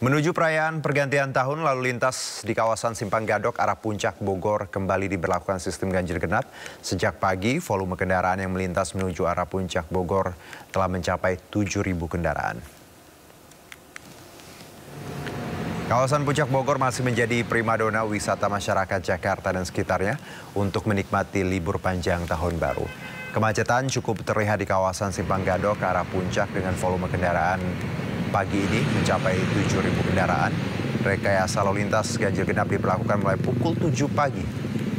Menuju perayaan pergantian tahun, lalu lintas di kawasan Simpang Gadok arah Puncak Bogor kembali diberlakukan sistem ganjil genap. Sejak pagi, volume kendaraan yang melintas menuju arah Puncak Bogor telah mencapai 7.000 kendaraan. Kawasan Puncak Bogor masih menjadi primadona wisata masyarakat Jakarta dan sekitarnya untuk menikmati libur panjang tahun baru. Kemacetan cukup terlihat di kawasan Simpang Gadok ke arah Puncak dengan volume kendaraan pagi ini mencapai 7.000 kendaraan. Rekayasa lalu lintas ganjil genap diberlakukan mulai pukul 7 pagi.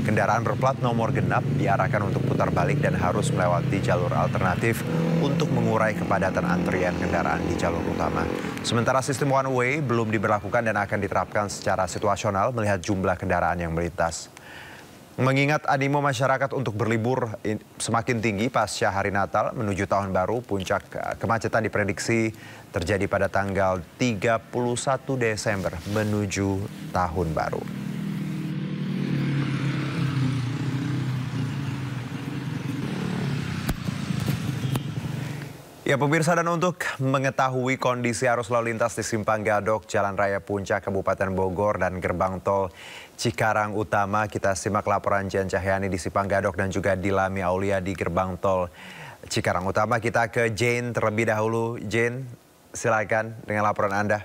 Kendaraan berplat nomor genap diarahkan untuk putar balik dan harus melewati jalur alternatif untuk mengurai kepadatan antrian kendaraan di jalur utama. Sementara sistem one way belum diberlakukan dan akan diterapkan secara situasional melihat jumlah kendaraan yang melintas. Mengingat animo masyarakat untuk berlibur semakin tinggi pasca hari Natal menuju Tahun Baru, puncak kemacetan diprediksi terjadi pada tanggal 31 Desember menuju Tahun Baru. Ya pemirsa, dan untuk mengetahui kondisi arus lalu lintas di Simpang Gadok, Jalan Raya Puncak, Kabupaten Bogor dan Gerbang Tol Cikarang Utama, kita simak laporan Jen Cahyani di Simpang Gadok dan juga Dilami Aulia di Gerbang Tol Cikarang Utama. Kita ke Jane terlebih dahulu. Jane, silakan dengan laporan Anda.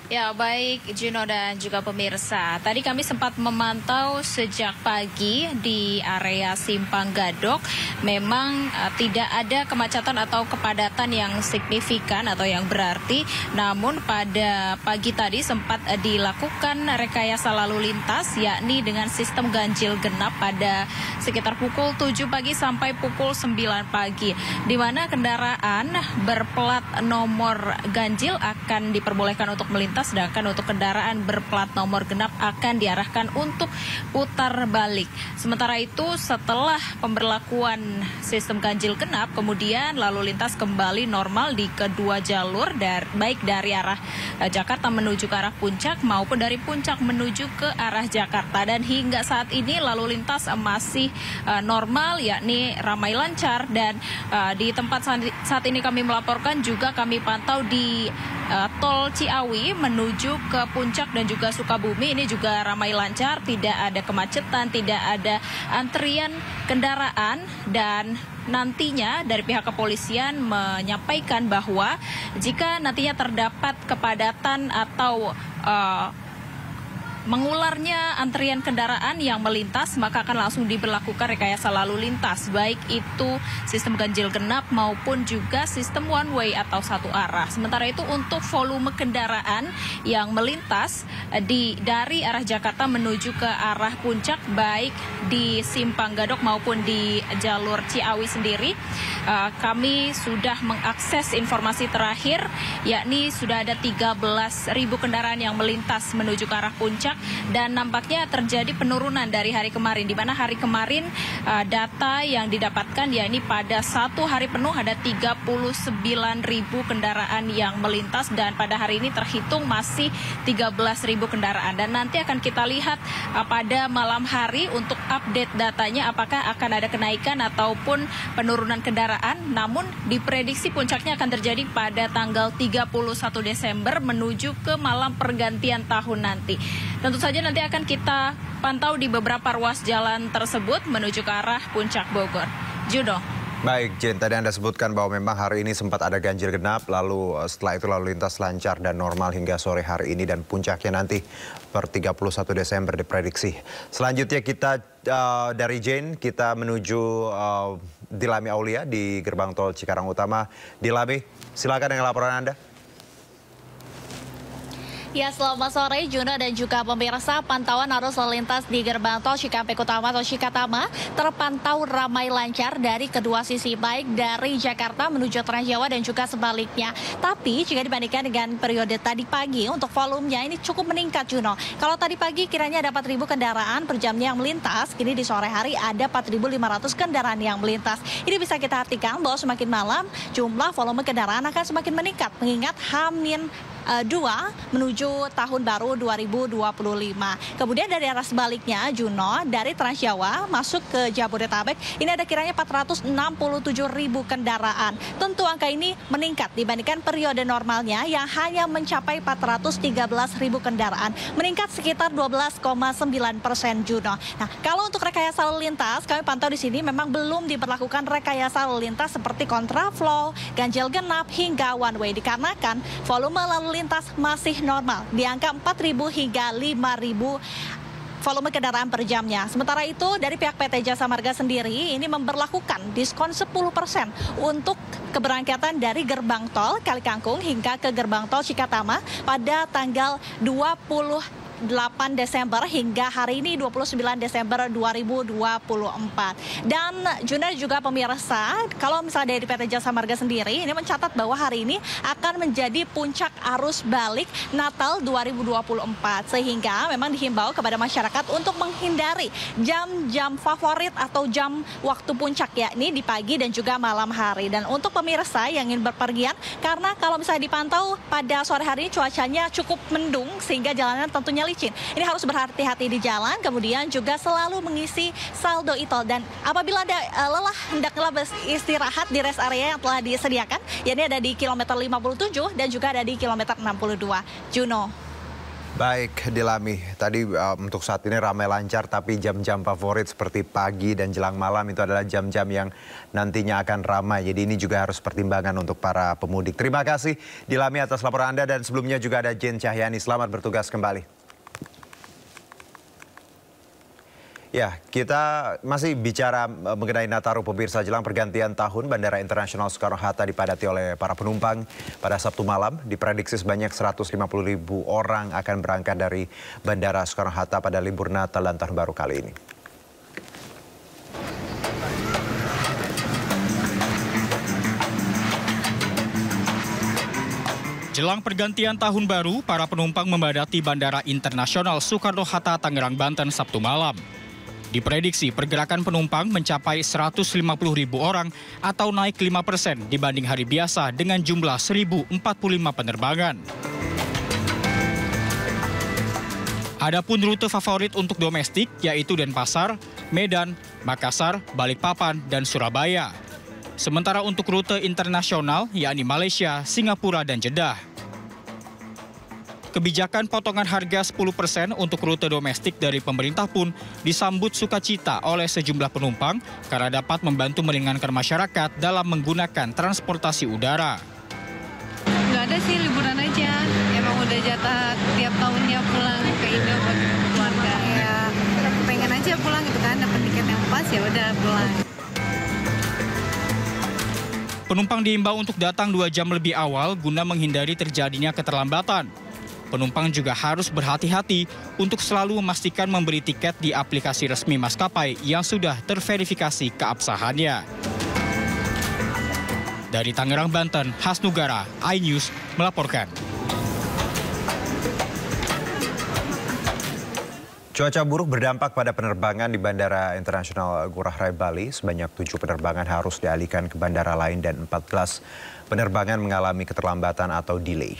Ya, baik Juno dan juga pemirsa. Tadi kami sempat memantau sejak pagi di area Simpang Gadok. Memang tidak ada kemacetan atau kepadatan yang signifikan atau yang berarti. Namun pada pagi tadi sempat dilakukan rekayasa lalu lintas, yakni dengan sistem ganjil genap pada sekitar pukul 7 pagi sampai pukul 9 pagi. Di mana kendaraan berplat nomor ganjil akan diperbolehkan untuk melintas, sedangkan untuk kendaraan berplat nomor genap akan diarahkan untuk putar balik. Sementara itu setelah pemberlakuan sistem ganjil genap, kemudian lalu lintas kembali normal di kedua jalur, baik dari arah Jakarta menuju ke arah Puncak maupun dari Puncak menuju ke arah Jakarta. Dan hingga saat ini lalu lintas masih normal, yakni ramai lancar. Dan di tempat saat ini kami melaporkan juga kami pantau di Tol Ciawi menuju ke Puncak dan juga Sukabumi, ini juga ramai lancar, tidak ada kemacetan, tidak ada antrian kendaraan. Dan nantinya dari pihak kepolisian menyampaikan bahwa jika nantinya terdapat kepadatan atau mengularnya antrian kendaraan yang melintas, maka akan langsung diberlakukan rekayasa lalu lintas, baik itu sistem ganjil genap maupun juga sistem one way atau satu arah. Sementara itu untuk volume kendaraan yang melintas dari arah Jakarta menuju ke arah Puncak, baik di Simpang Gadok maupun di jalur Ciawi sendiri, kami sudah mengakses informasi terakhir, yakni sudah ada 13.000 kendaraan yang melintas menuju ke arah Puncak. Dan nampaknya terjadi penurunan dari hari kemarin, di mana hari kemarin data yang didapatkan yakni pada satu hari penuh ada 39.000 kendaraan yang melintas, dan pada hari ini terhitung masih 13.000 kendaraan. Dan nanti akan kita lihat pada malam hari untuk update datanya apakah akan ada kenaikan ataupun penurunan kendaraan. Namun diprediksi puncaknya akan terjadi pada tanggal 31 Desember menuju ke malam pergantian tahun nanti. Tentu saja nanti akan kita pantau di beberapa ruas jalan tersebut menuju ke arah Puncak Bogor. Judo. Baik, Jen, tadi Anda sebutkan bahwa memang hari ini sempat ada ganjil genap, lalu setelah itu lalu lintas lancar dan normal hingga sore hari ini, dan puncaknya nanti per 31 Desember diprediksi. Selanjutnya kita dari Jen, kita menuju Dilami Aulia di Gerbang Tol Cikarang Utama. Dilami, silakan dengan laporan Anda. Ya, selamat sore Juno dan juga pemirsa. Pantauan arus lalu lintas di Gerbang Tol Cikampek Utama atau Cikatama terpantau ramai lancar dari kedua sisi, baik dari Jakarta menuju Transjawa dan juga sebaliknya. Tapi jika dibandingkan dengan periode tadi pagi, untuk volumenya ini cukup meningkat Juno. Kalau tadi pagi kiranya ada 4.000 kendaraan per jamnya yang melintas, kini di sore hari ada 4.500 kendaraan yang melintas. Ini bisa kita artikan bahwa semakin malam jumlah volume kendaraan akan semakin meningkat, mengingat menuju tahun baru 2025. Kemudian dari arah sebaliknya, Juno, dari Transjawa masuk ke Jabodetabek, ini ada kiranya 467.000 kendaraan. Tentu angka ini meningkat dibandingkan periode normalnya yang hanya mencapai 413.000 kendaraan, meningkat sekitar 12,9%, Juno. Nah, kalau untuk rekayasa lalu lintas, kami pantau di sini memang belum diberlakukan rekayasa lalu lintas seperti kontraflow, ganjil genap hingga one way, dikarenakan volume lalu lintas masih normal di angka 4.000 hingga 5.000 volume kendaraan per jamnya. Sementara itu dari pihak PT Jasa Marga sendiri ini memberlakukan diskon 10% untuk keberangkatan dari gerbang tol Kalikangkung hingga ke gerbang tol Cikatama pada tanggal 28 Desember hingga hari ini 29 Desember 2024. Dan Juna juga pemirsa, kalau misalnya dari PT Jasa Marga sendiri ini mencatat bahwa hari ini akan menjadi puncak arus balik Natal 2024, sehingga memang dihimbau kepada masyarakat untuk menghindari jam-jam favorit atau jam waktu puncak, yakni di pagi dan juga malam hari. Dan untuk pemirsa yang ingin berpergian, karena kalau misalnya dipantau pada sore hari ini cuacanya cukup mendung sehingga jalanan tentunya licin. Ini harus berhati-hati di jalan, kemudian juga selalu mengisi saldo e-tol. Dan apabila ada lelah, hendaklah beristirahat di rest area yang telah disediakan, yakni ada di kilometer 57 dan juga ada di kilometer 62. Juno. Baik, Dilami. Tadi untuk saat ini ramai lancar, tapi jam-jam favorit seperti pagi dan jelang malam itu adalah jam-jam yang nantinya akan ramai. Jadi ini juga harus pertimbangan untuk para pemudik. Terima kasih, Dilami, atas laporan Anda. Dan sebelumnya juga ada Jen Cahyani. Selamat bertugas kembali. Ya, kita masih bicara mengenai Nataru, pemirsa. Jelang pergantian tahun, Bandara Internasional Soekarno-Hatta dipadati oleh para penumpang pada Sabtu malam. Diprediksi sebanyak 150.000 orang akan berangkat dari Bandara Soekarno-Hatta pada libur Natal dan Tahun Baru kali ini. Jelang pergantian tahun baru, para penumpang memadati Bandara Internasional Soekarno-Hatta, Tangerang, Banten, Sabtu malam. Diprediksi pergerakan penumpang mencapai 150.000 orang atau naik 5% dibanding hari biasa dengan jumlah 1.045 penerbangan. Adapun rute favorit untuk domestik yaitu Denpasar, Medan, Makassar, Balikpapan, dan Surabaya. Sementara untuk rute internasional yakni Malaysia, Singapura, dan Jeddah. Kebijakan potongan harga 10% untuk rute domestik dari pemerintah pun disambut sukacita oleh sejumlah penumpang karena dapat membantu meringankan masyarakat dalam menggunakan transportasi udara. Nggak ada sih, liburan aja. Emang udah jatah tiap tahunnya pulang ke Indo buat keluarga. Ya pengen aja pulang gitu kan, dapat tiket yang pas ya udah pulang. Penumpang diimbau untuk datang 2 jam lebih awal guna menghindari terjadinya keterlambatan. Penumpang juga harus berhati-hati untuk selalu memastikan membeli tiket di aplikasi resmi maskapai yang sudah terverifikasi keabsahannya. Dari Tangerang, Banten, Hasnugara, iNews melaporkan. Cuaca buruk berdampak pada penerbangan di Bandara Internasional Ngurah Rai Bali. Sebanyak 7 penerbangan harus dialihkan ke bandara lain dan 14 penerbangan mengalami keterlambatan atau delay.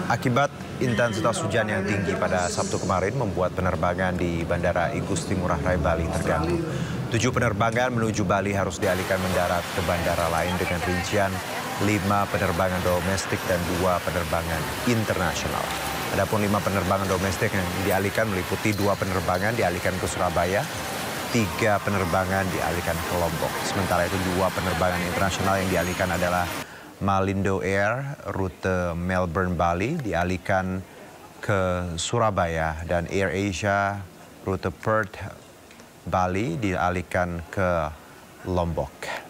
Akibat intensitas hujan yang tinggi pada Sabtu kemarin membuat penerbangan di Bandara I Gusti Ngurah Rai Bali terganggu. 7 penerbangan menuju Bali harus dialihkan mendarat ke bandara lain dengan rincian 5 penerbangan domestik dan 2 penerbangan internasional. Adapun 5 penerbangan domestik yang dialihkan meliputi 2 penerbangan dialihkan ke Surabaya, 3 penerbangan dialihkan ke Lombok. Sementara itu 2 penerbangan internasional yang dialihkan adalah Malindo Air rute Melbourne Bali dialihkan ke Surabaya dan Air Asia rute Perth Bali dialihkan ke Lombok.